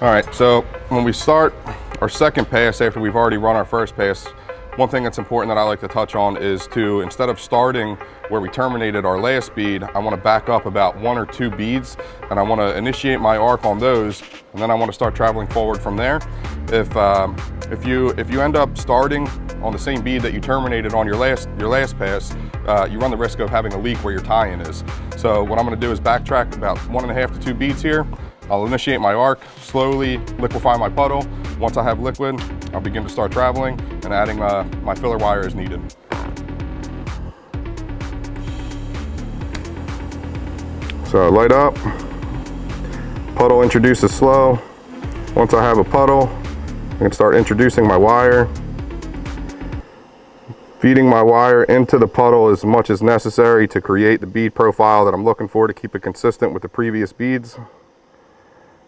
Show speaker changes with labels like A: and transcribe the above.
A: All right, so when we start our second pass after we've already run our first pass, one thing that's important that I like to touch on is to, instead of starting where we terminated our last bead, I want to back up about 1 or 2 beads, and I want to initiate my arc on those, and then I want to start traveling forward from there. If you end up starting on the same bead that you terminated on your last pass, you run the risk of having a leak where your tie-in is. So what I'm going to do is backtrack about 1.5 to 2 beads here. I'll initiate my arc, slowly liquefy my puddle. Once I have liquid, I'll begin to start traveling and adding my filler wire as needed. So light up, puddle introduces slow. Once I have a puddle, I can start introducing my wire. Feeding my wire into the puddle as much as necessary to create the bead profile that I'm looking for to keep it consistent with the previous beads.